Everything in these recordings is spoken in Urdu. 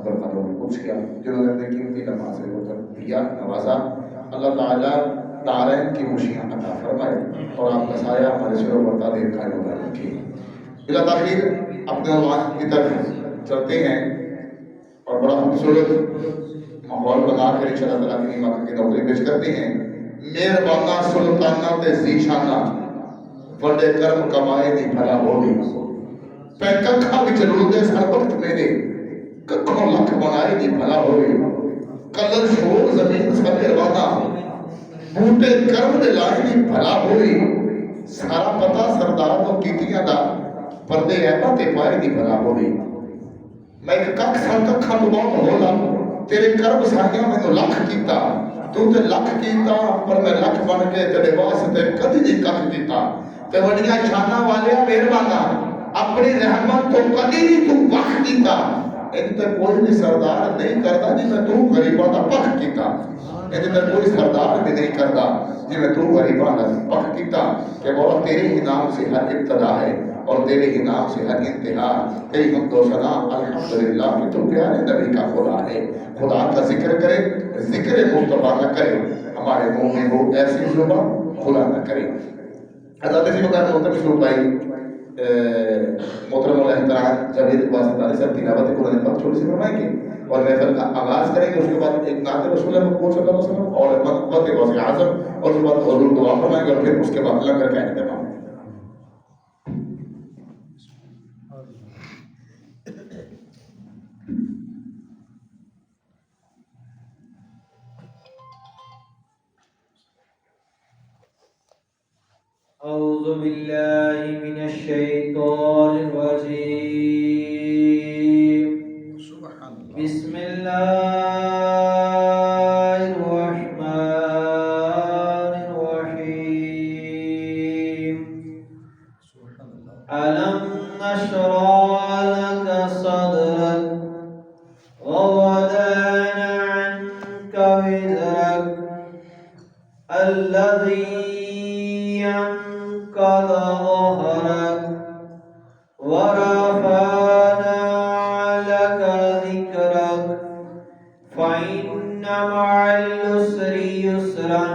پر قدم کچھ کیا، جنہوں نے اپنے قیمتی لمحہ سے وہ دیا نوازا، اللہ تعالیٰ دارین کی خوشیاں عطا فرمائے اور آپ کا سایہ ہمارے سروں پر تعلیم قائم کر رکھے۔ بلا تاخیر اپنے عنوان کی طرف چلتے ہیں اور بڑا خوبصورت ماحول بنا کر انشاءاللہ تعالیٰ کی نعمت کی نوکری پیش کرتے ہیں۔ مہربانہ سلطانہ تے ذیشانہ وڈے کرم کمائے دی بھلا ہوگی، پہ ککھا وچ رلدے سر وقت میرے ککھوں لکھ بنائے دی بھلا ہوگی، کلر شور زمین سمیروانا بوٹے کرم دے لائے دی بھلا ہوئی، سارا پتہ سردار تو کیتیاں دا پردے ایبا تے پائے دی بھلا ہوئی۔ میں ایک ککھ سال ککھاں تو بہت ہولا، تیرے کرم سانیاں میں تو لکھ کیتا، تو تے لکھ کیتا پر میں لکھ بن کے تیرے واسطے کدی نہیں ککھ کیتا، تے وڈیاں شاناں والے مہربانہ اپنی رحمت تو کدی نہیں تو وقت کیتا، ان تے کوئی بھی سردار نہیں کرتا جی میں تو غریباں دا پکھ کیتا، ان تے کوئی سردار بھی نہیں کرتا جی میں تو غریباں دا پکھ کیتا، کہ مولا تیرے ہی نام سے ہر ابتدا ہے اور تیرے ہی نام سے ہر انتہا، تیری حمد و ثنا الحمدللہ کہ تو پیارے نبی کا خدا ہے۔ خدا کا ذکر کرے، ذکر مصطفیٰ نہ کرے، ہمارے منہ میں وہ ایسی زبان کھلا نہ کرے۔ حضرت جی مقام محترم شروع بھائی محترم الاحترام جاوید اقبال صاحب صاحب تلاوت قرآن پاک چھوٹی سی فرمائیں گے اور محفل کا آغاز کریں گے، اس کے بعد ایک نعت رسول اللہ صلی اللہ علیہ وسلم اور مقبت غوث اعظم اور اس کے بعد حضور دعا فرمائیں گے اور پھر اس کے بعد لنگر کا اہتمام۔ اعوذ باللہ من الشیطان الرجیم، بسم اللہ الرحمن الرحیم، ألم نشرح لك صدرك ووضعنا عنك وزرك الذي ينقض ظهرك ورفعنا لك ذكرك فإن مع العسر يسرا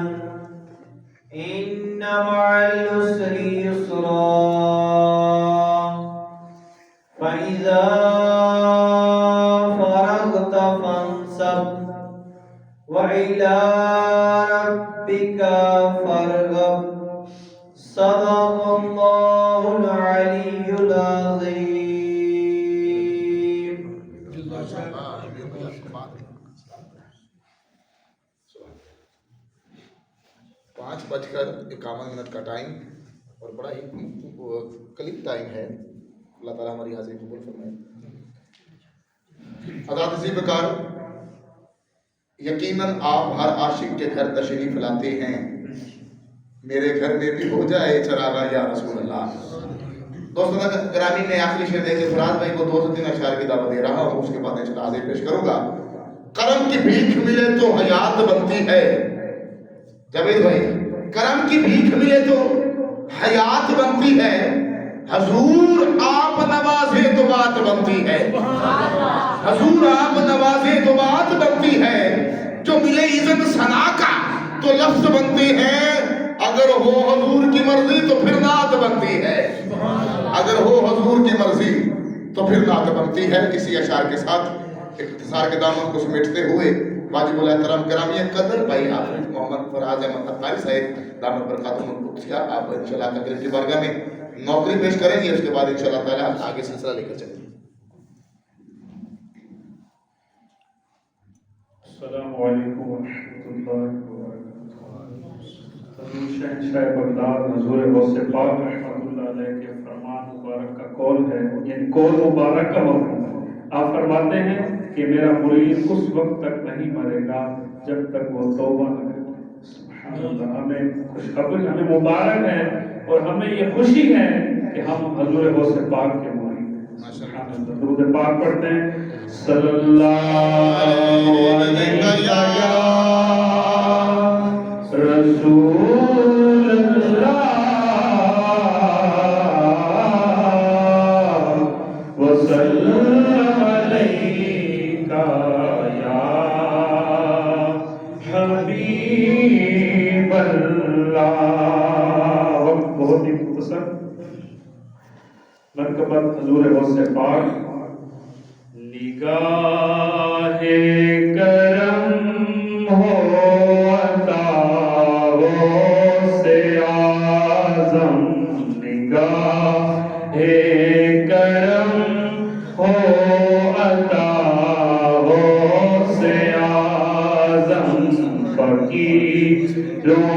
إن مع العسر يسرا فإذا فرغت فانصب وإلى ربك فارغب صدق اللہ العلی العظیم۔ پانچ بج کر 51 منٹ کا ٹائم اور بڑا ہی قلیب ٹائم ہے، اللہ تعالیٰ ہماری حاضری قبول فرمائے۔ حضرات عزیز بکار، یقیناً آپ ہر عاشق کے گھر تشریف لاتے ہیں، میرے گھر میں بھی ہو جائے چراغا یا رسول اللہ۔ دوستوں گرامی میں آخری شعر دے کے فراز بھائی کو 2 سے 3 اشعار کی دعوت دے رہا ہوں، اس کے بعد انشاءاللہ حاضر پیش کروں گا۔ کرم کی بھیک ملے تو حیات بنتی ہے، جاوید بھائی کرم کی بھیک ملے تو حیات بنتی ہے، حضور آپ نوازے تو بات بنتی ہے، حضور آپ نوازے تو بات بنتی ہے، جو ملے عزت ثنا کا تو لفظ بنتے ہیں، اگر ہو حضور کی مرضی تو پھر نعت بنتی ہے، اگر ہو حضور کی مرضی تو پھر نعت بنتی ہے۔ اسی اشعار کے ساتھ اختصار کے دامن کو سمیٹتے ہوئے واجب الاحترام گرامی قدر بھائی حافظ محمد فراز احمد اطاری صاحب دامن پر خاتم القدسیہ آپ انشاءاللہ تقریر کی بارگاہ میں نوکری پیش کریں گے، اس کے بعد انشاءاللہ تعالیٰ آگے سلسلہ لے کر چلیں گے۔ السلام علیکم ورحمۃ اللہ وبرکاتہ۔ حضور شہنشاہ بغداد حضور غوث پاک رحمۃ اللہ علیہ کے فرمان مبارک کا قول ہے، یعنی قول مبارک کا مفہوم ہے۔ آپ فرماتے ہیں کہ میرا مرید اس وقت تک نہیں مرے گا جب تک وہ توبہ نہ کرے۔ سبحان اللہ، ہمیں خوشخبری، ہمیں مبارک ہے اور ہمیں یہ خوشی ہے کہ ہم حضور غوث پاک کے مرید ہیں۔ سبحان اللہ، درود پاک پڑھتے ہیں، صلی اللہ علیہ رسول اللہ وسلم علیہ کا یا حبیب اللہ. وقت بہت ہی مختصر. مرکبت حضور غوث پاک. نگاہ کرم ہو عطا غوث اعظم. نگاہ کرم ہو عطا غوث اعظم. فقیروں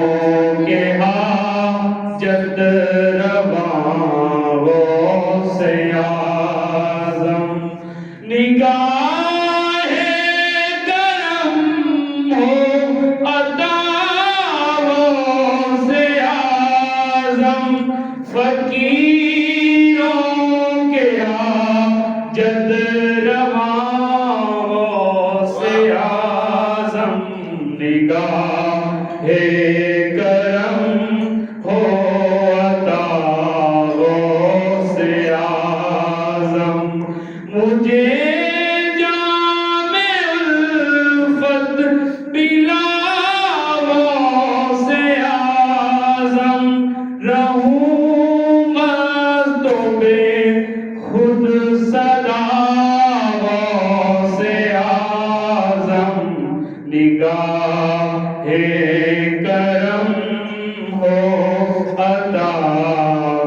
کے حاجت روا غوث اعظم. نگاہ کرم ہو عطا غوث اعظم. فقیروں کے حاجت روا غوث اعظم. نگاہ کرم ہو عطا غوث اعظم. مجھے جام الفت پلا غوث اعظم. رہوں مست و بے خود صدا غوث اعظم. نگاہ کرم ہو عطا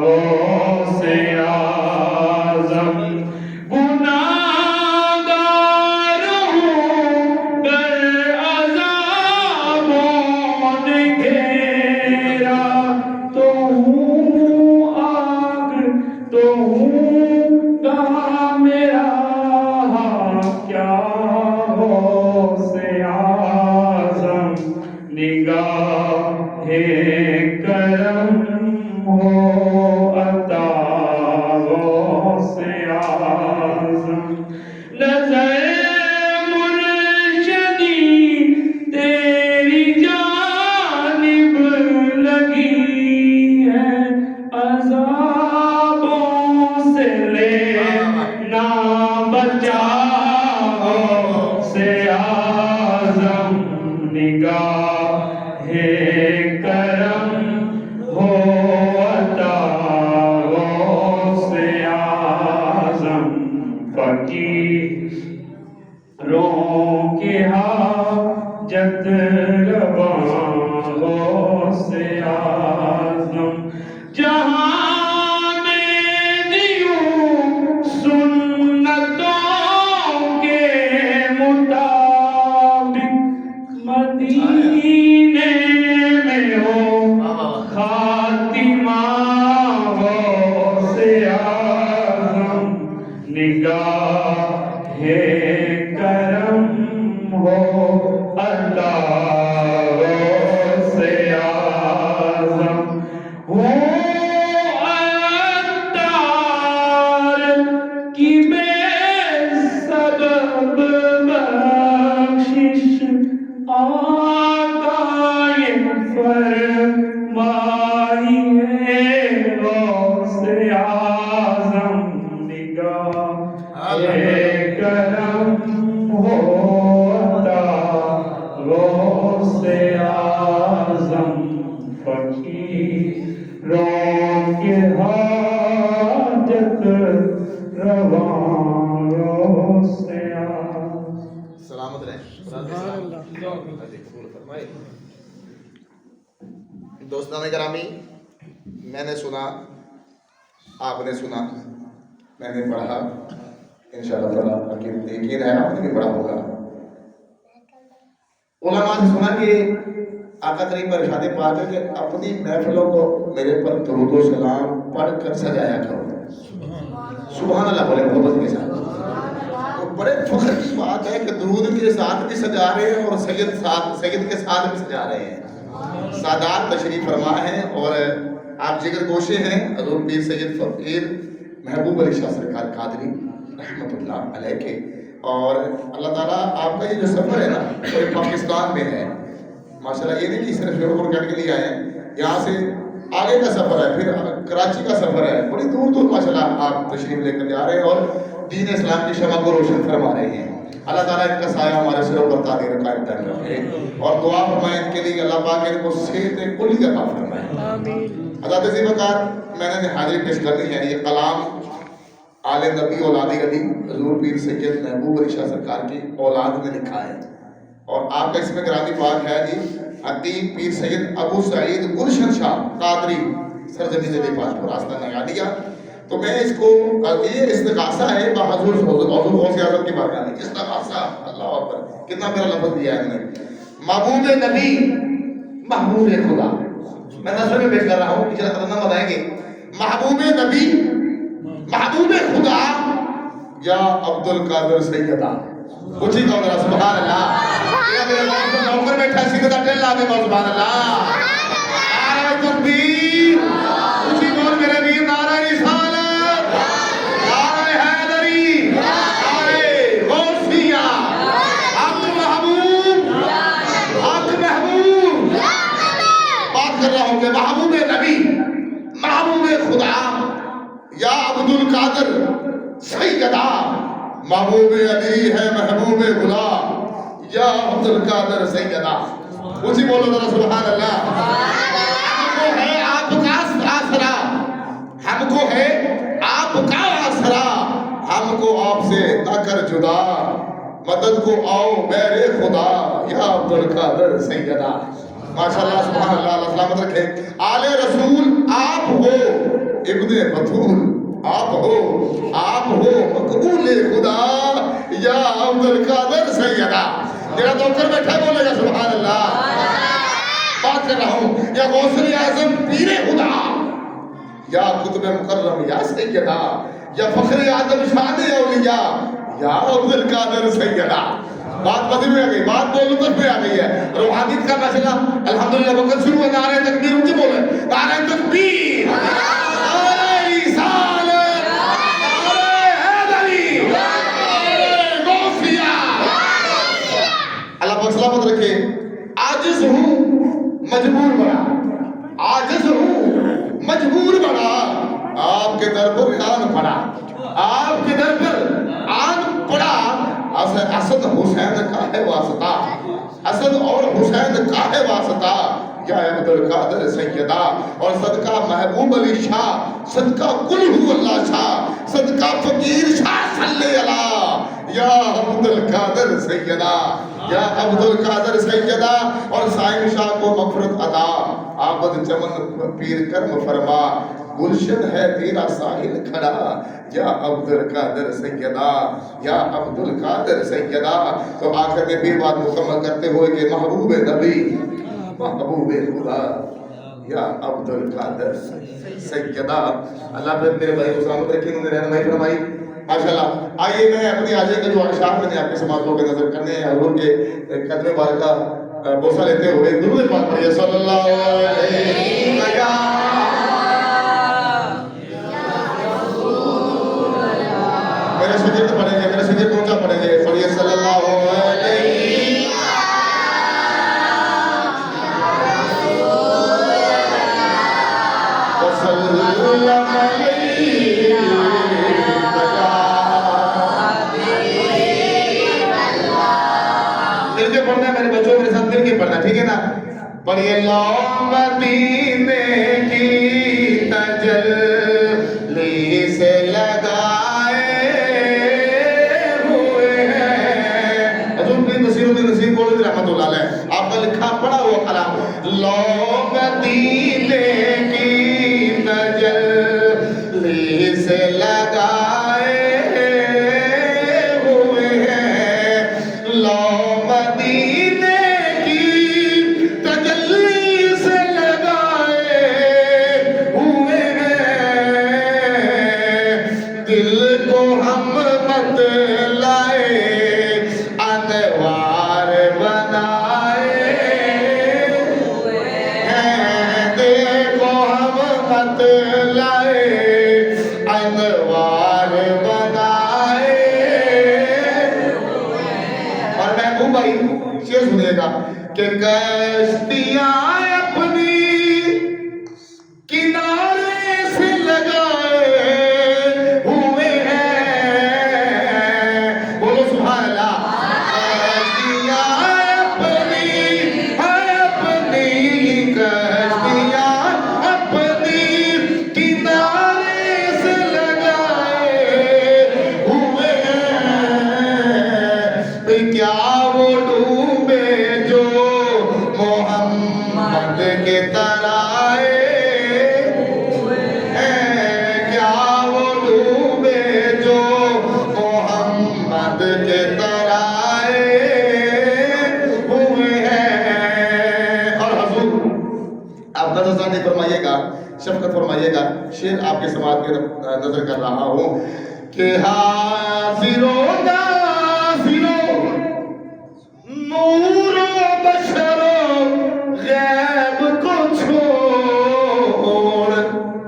غوث اعظم. گناہگار ہوں گر عذابوں نے گھیرا تو ہوں آگ تو ہوں کہاں میرا کیا غوث اعظم. نگاہ کرم ہو عطا غوث اعظم. نظر مرشدی تیری جانب لگی ہے. عذابوں سے لینا بچا غوث اعظم. نگاہ کرم ہو عطا غوث اعظم. فقیروں کے حاجت روا غوث اعظم. جہاں میں دیوں سنتوں کے مطابق مدینے میں ہو خاتمہ غوث اعظم. نگاہ کرم ہو عطا غوث اعظم. ہو عطار کی بے سبب بخشش آقا یہ فرمائی ہے غوث اعظم. نگاہ کرم ہو عطا غوث اعظم. فقیروں کے حاجت روا غوث اعظم. سلامت رہیں. دوستان گرامی، میں نے سنا، آپ نے سنا، میں نے پڑھا. انشاءاللہ تعالیٰ یقین ہے آپ نے بھی پڑھا ہوگا. علماء نے سنا کہ آقا کریم پر ارشاد پاک ہے کہ اپنی محفلوں کو میرے پر درود و سلام پڑھ کر سجایا کرو. سبحان اللہ بولے محبت کے ساتھ. تو بڑے فخر کی بات ہے کہ درود کے ساتھ بھی سجا رہے ہیں اور سید کے ساتھ بھی سجا رہے ہیں. سادات تشریف فرما ہیں اور آپ جگر گوشے ہیں حضور پیر سید فقیر محبوب علی شاہ سرکار قادری رحمت اللہ علیہ کے. اور اللہ تعالیٰ آپ کا یہ جو سفر ہے نا وہ پاکستان میں ہے ماشاءاللہ. یہ نہیں کہ صرف شہر کے لیے آئے ہیں، یہاں سے آگے کا سفر ہے، پھر کراچی کا سفر ہے، بڑی دور دور ماشاءاللہ آپ تشریف لے کر جا رہے ہیں اور دین اسلام کی شمع کو روشن فرما رہے ہیں. اللہ تعالیٰ ان کا سایہ ہمارے سروں پر تعدیر قائم دائم رکھے اور دعا فرمائے ان کے لیے اللہ پاک ان کو صحت کلی عطا فرمائے. حضرت عزیز وقار میں نے حاضری پیش کرنی ہے. یہ کلام آل نبی اولاد علی حضور پیر سید محبوب علی شاہ سرکار کی اولاد میں لکھا ہے اور آپ کا اس میں گرامی پاک ہے جی حقیق پیر سید ابو سعید گلشن شاہ قادری سرزمین دے پاس پر راستہ نیا دیا. تو میں اس کو یہ استغاثہ ہے بحضور غوث اعظم کی بارگاہ میں. استغاثہ اللہ اکبر کتنا میرا لفظ دیا ہے انہوں نے. محبوب نبی محبوب خدا میں نظر میں پیش کر رہا ہوں پیچھے ختم نہ بتائیں گے. محبوب نبی محبوب خدا یا عبد القادر سیدہ کچھ ہی کہو ذرا سبحان اللہ. یہ میرے نوکر بیٹھا سیدھا ٹل لا دے سبحان اللہ. نعرہ تکبیر اسی بول میرے ویر نعرہ رسالت نعرہ حیدری نعرہ غوثیہ حق محبوب حق محبوب. بات کر رہا ہوں کہ محبوب نبی محبوب خدا یا عبد القادر سیدہ محبوب علی ہے محبوب خدا یا عبد القادر سیدہ. اسی بولو ذرا سبحان اللہ. ہم کو ہے آپ کا آسرا ہم کو ہے آپ کا آسرا ہم کو آپ سے نہ کر جدا مدد کو آؤ میرے خدا یا عبد القادر سیدہ. ماشاءاللہ سبحان اللہ اللہ سلامت رکھے. آل رسول آپ ہو ابن بطول آپ ہو مقبول خدا یا عبد القادر سیدہ. میرا نوکر بیٹھا بولے گا سبحان اللہ. بات کر رہا ہوں یا غوث اعظم پیر خدا یا قطب مکرم یا سیدہ یا فخر اعظم شان اولیاء یا عبد القادر سیدہ. بات بدل میں آ گئی بات بولنے میں آ گئی ہے. روحانیت کا مسئلہ الحمدللہ وقت شروع ہے. نعرہ تکبیر اونچے بولے نعرہ تکبیر نعرہ رسالت نعرہ حیدری نعرہ غوثیہ. اللہ پاک سلامت رکھے. عاجز ہوں مجبور بڑا عاجز ہوں مجبور بڑا آپ کے در پر آن پڑا آپ کے در پر آن پڑا. اسد حسین کا ہے واسطہ اسد اور حسین کا ہے واسطہ یا عبد القادر سیدہ. اور صدقہ محبوب علی شاہ صدقہ قل ہو اللہ شاہ صدقہ فقیر شاہ صلی اللہ یا عبد القادر سیدہ یا عبد القادر سیدہ. اور سائم شاہ کو مغفرت عطا عابد چمن پیر کرم فرما گلشن ہے تیرا ساحل کھڑا یا عبد القادر سیدہ یا عبد القادر سیدہ. تو آخر میں پھر بات مکمل کرتے ہوئے کہ محبوب نبی محبوب خدا یا عبد القادر سیدہ. اللہ پہ میرے بھائی سلامت رکھیں انہوں نے رہنمائی فرمائی ماشاءاللہ. آئیے میں اپنی آجے کے جو اشعار میں نے آپ کے سماعتوں کے نظر کرنے ہیں حضور کے قدم بارکہ بوسہ لیتے ہوئے درود پاک پڑھیے صلی اللہ علیہ وسلم. میرے شجر پڑھیں گے میرے شجر پہنچا پڑھیں گے پڑھیے صلی اللہ علیہ وسلم. مل کے پڑھنا ہے میرے بچوں میرے ساتھ مل کے پڑھنا ٹھیک ہے نا. پڑھیے لو مدینے کی تجلی سے لگائے ہوئے ہیں. حضور نصیر الدین نصیر بولے رحمت اللہ علیہ آپ کا لکھا پڑھا ہوا کلام. لو مدینے کی تجلی سے لگائے ہوئے ہیں لو مدینے کی تجلی سے لگائے ہوئے ہیں. دل کو ہم مت لائے انوار بنائے ہوئے ہیں. دیکھو ہم مت لائے انوار بنائے. اور محبوب بھائی شعر سنیے گا کہ کشتیاں اپنی کنارے سے لگائے ہوئے ہیں. بولو سبحان اللہ. کیا وہ ڈوبے جو محمد کے ترائے ہیں، کیا وہ ڈوبے جو محمد کے ترائے ہوئے ہیں۔ اور حضور آپ نظر ثانی فرمائیے گا، شفقت فرمائیے گا، شیر آپ کے سماعت کی نظر کر رہا ہوں کہ حاضر و ناظر و نور و بشر و غیب کو چھوڑ۔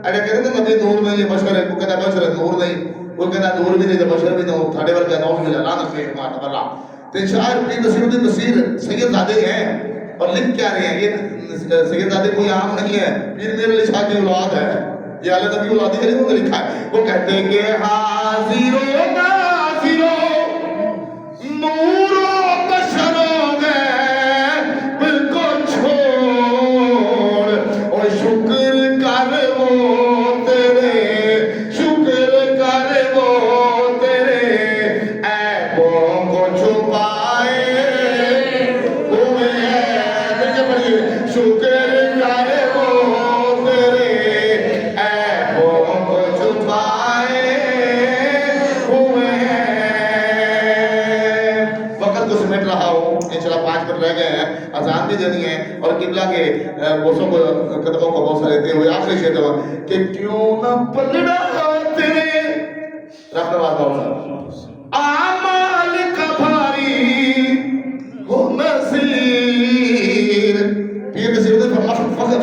اگر کہتے ہیں نبی نور نہیں، یہ بشر ہے، وہ کہتا ہے بشر ہے، نور نہیں، وہ کہتا ہے نور بھی نہیں، بشر بھی نہیں، تھاڑے ور کہتا ہوں مجھے لعنت پہ ماتا برا۔ تو شاعر پیر نصیر الدین نصیر سید زادے ہیں اور لکھ کیا رہے ہیں، یہ سید زادے کوئی عام نہیں ہے، پیر میر علی شاہ کی اولاد ہے، یہ اعلیٰ نبی اولادی ہے، انہوں نے لکھا ہے۔ وہ کہتے ہیں کہ حاضر و ناظر و نور و بشر و غیب کو چھوڑ، اور شکر کر وہ تیرے، شکر کر وہ تیرے عیبوں کو چھپائے ہوئے ہیں۔ دیکھیں پڑھیے، شکر کر وہ تیرے عیبوں کو چھپائے ہوئے ہیں۔ وقت کو سمیٹ رہا ہوں، انشاءاللہ 5 منٹ رہ گئے ہیں، اذان بھی دینی ہے اور قبلہ کے بوسوں کو قدموں کو بوسہ دیتے ہوئے آخری شعر دو کہ کیوں نہ پلڑا تیرے رب نواز صاحب اعمال کا بھاری ہو نصیر۔ پیر نصیر الدین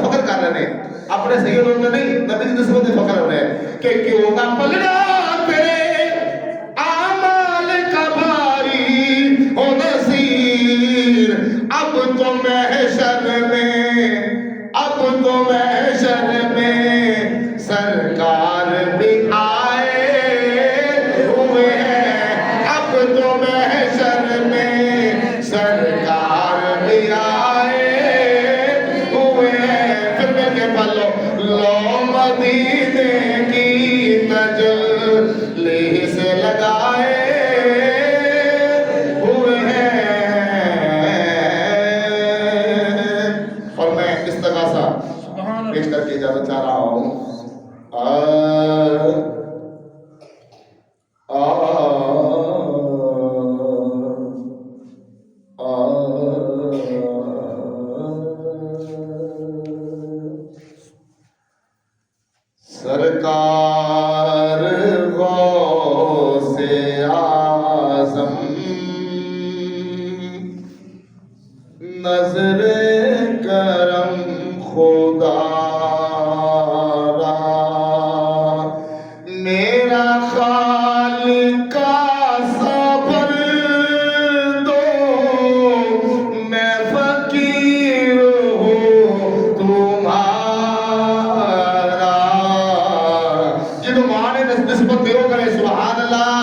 فخر کر رہے ہیں اپنے سیدوں میں نہیں، نبی کی نسبت سے فخر ہو رہے ہیں کہ کیوں نہ پلڑا تیرے اعمال کا بھاری ہو نصیر۔ اب تو محشر میں، اب تو محشر میں سرکار بھی آئے ہوئے ہیں، اب تو محشر میں سرکار بھی آئے ہوئے ہیں۔ پھر میں کے پلو لو مدینے کی تجلی سے لگائے ہوئے ہیں۔ اور میں استغاثہ پیش کر کے اجازت چاہ رہا ہوں۔ سرکار غوث اعظم نظر کرم خدا را، میرا خالق کا صبر دو، میں فقیر ہوں تمہارا۔ جنہوں مانے نسبت دیو کرے سبحان اللہ۔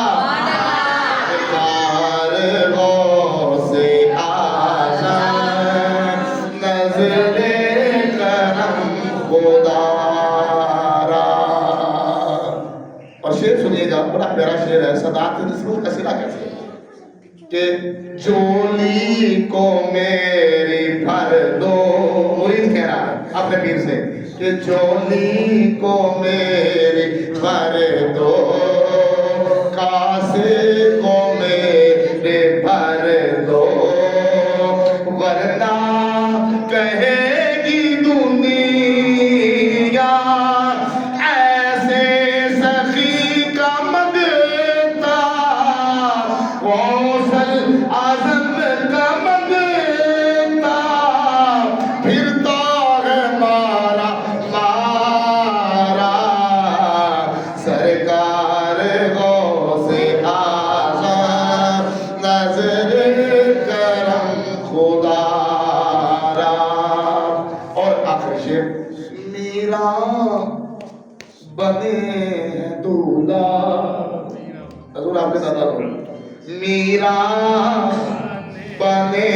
اور شعر سنیے گا، بڑا پیارا شعر ہے، صداقت سے نسبت کا صلہ کیسے کہ جولی کو میری بھر دو، مرید کہہ رہا ہے اپنے پیر سے کہ جولی کو میری بھر دو، کاسے کو میرے بھر دو، ورنہ کہے گی دنیا ایسے سخی کا مگتا، غوث اعظم کا مگتا، پھرتا ہے مارا مارا، سرکار غوث اعظم نظر کرم خدا را۔ اور آخر شعر، میرا بنے ہیں دولہ، حضور آپ کے ساتھ آتا ہوں، میرا بنے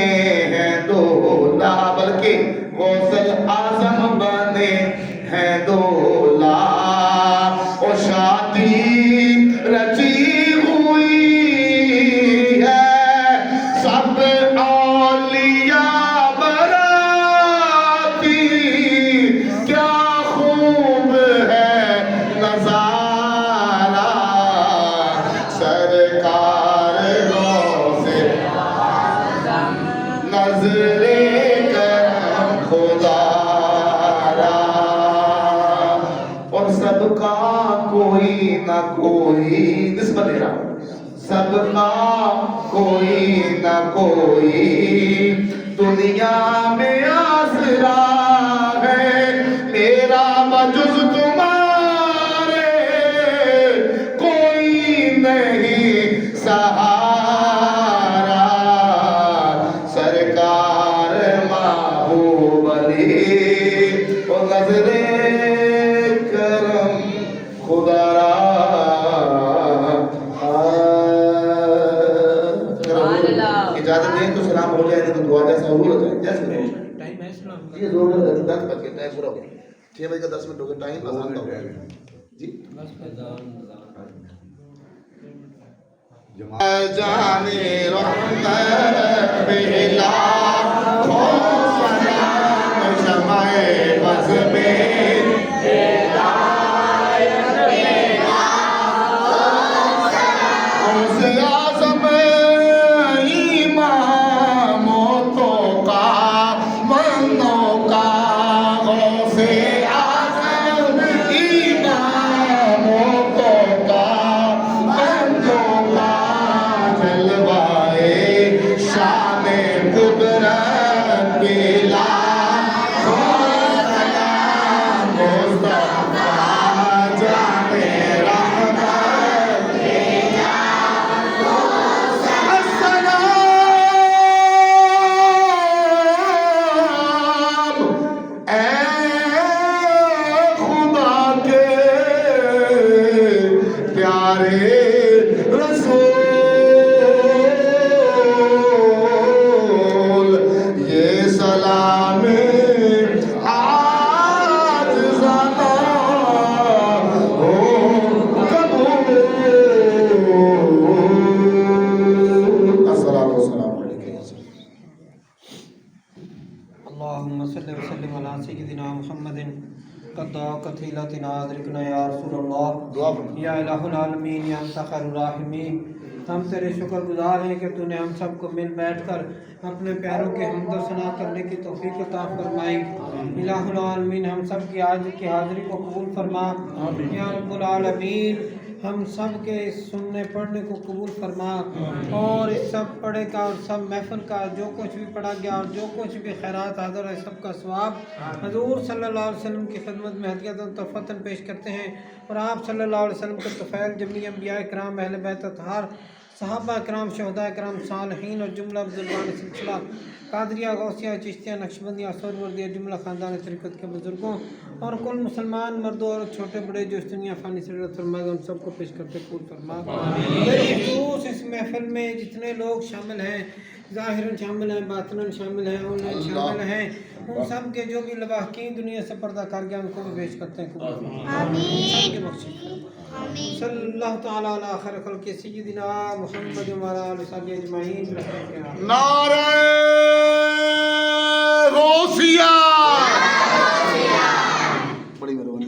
ہیں دولہ، بلکہ غوث اعظم بنے ہیں دولہ، اور شادی رچی ہوئی ہے صدقہ کوئی نہ کوئی دنیا میں آسرا ہے میرا بجز تمہارے کوئی نہیں سہارا سرکار محبوب علی و نظر کرم خدا را اجازت دیں تو سلام ہو جائے تو دعا جیسا ضرور ہو جائے جیسے ٹائم ہے اسلام کا؟ جی ضرور 10 بج کے ٹائم پورا ہو گیا 6 بجے کا 10 منٹ ہو گیا ٹائم آسان کا ہو گیا جی جانے رحمت بلا شمع بز میں اللهم صل وسلم على سيدنا محمد قد قتيلتنا ادركنا یا رسول اللہ یا الہ العالمین یا انت خیر الراحمین ہم تیرے شکر گزار ہیں کہ تو نے ہم سب کو مل بیٹھ کر اپنے پیاروں کے حمد و ثنا کرنے کی توفیق عطا فرمائی الہ العالمین ہم سب کی آج کی حاضری کو قبول فرما یا رب العالمین ہم سب کے اس سننے پڑھنے کو قبول فرما اور اس سب پڑھے کا اور سب محفل کا جو کچھ بھی پڑھا گیا اور جو کچھ بھی خیرات حاضر ہے سب کا ثواب حضور صلی اللہ علیہ وسلم کی خدمت میں ہدیۃ و تحفتاً پیش کرتے ہیں اور آپ صلی اللہ علیہ وسلم کے طفیل جمیع انبیاء کرام اہل بیت اطہار صحابہ کرام شہداء کرام صالحین اور جملہ بزرگان سلسلہ قادریہ غوثیہ چشتیہ نقشبندیہ سہروردیہ جملہ خاندان طریقت کے بزرگوں اور کل مسلمان مردوں اور چھوٹے بڑے جو اس دنیا فانی سے رحمت فرما ان سب کو پیش کرتے قبول فرما خصوص اس محفل میں جتنے لوگ شامل ہیں ظاہراً شامل ہیں باطناً شامل ہیں آن لائن شامل ہیں ان سب کے جو بھی لواحقین دنیا سے پردہ کر گیا ان کو بھی پیش کرتے ہیں قبول فرما سب کے بخشش صلی اللہ تعالیٰ علی خیر خلق سیدنا محمد و علی آلہ وصحبہ اجمعین. نعرہ غوثیہ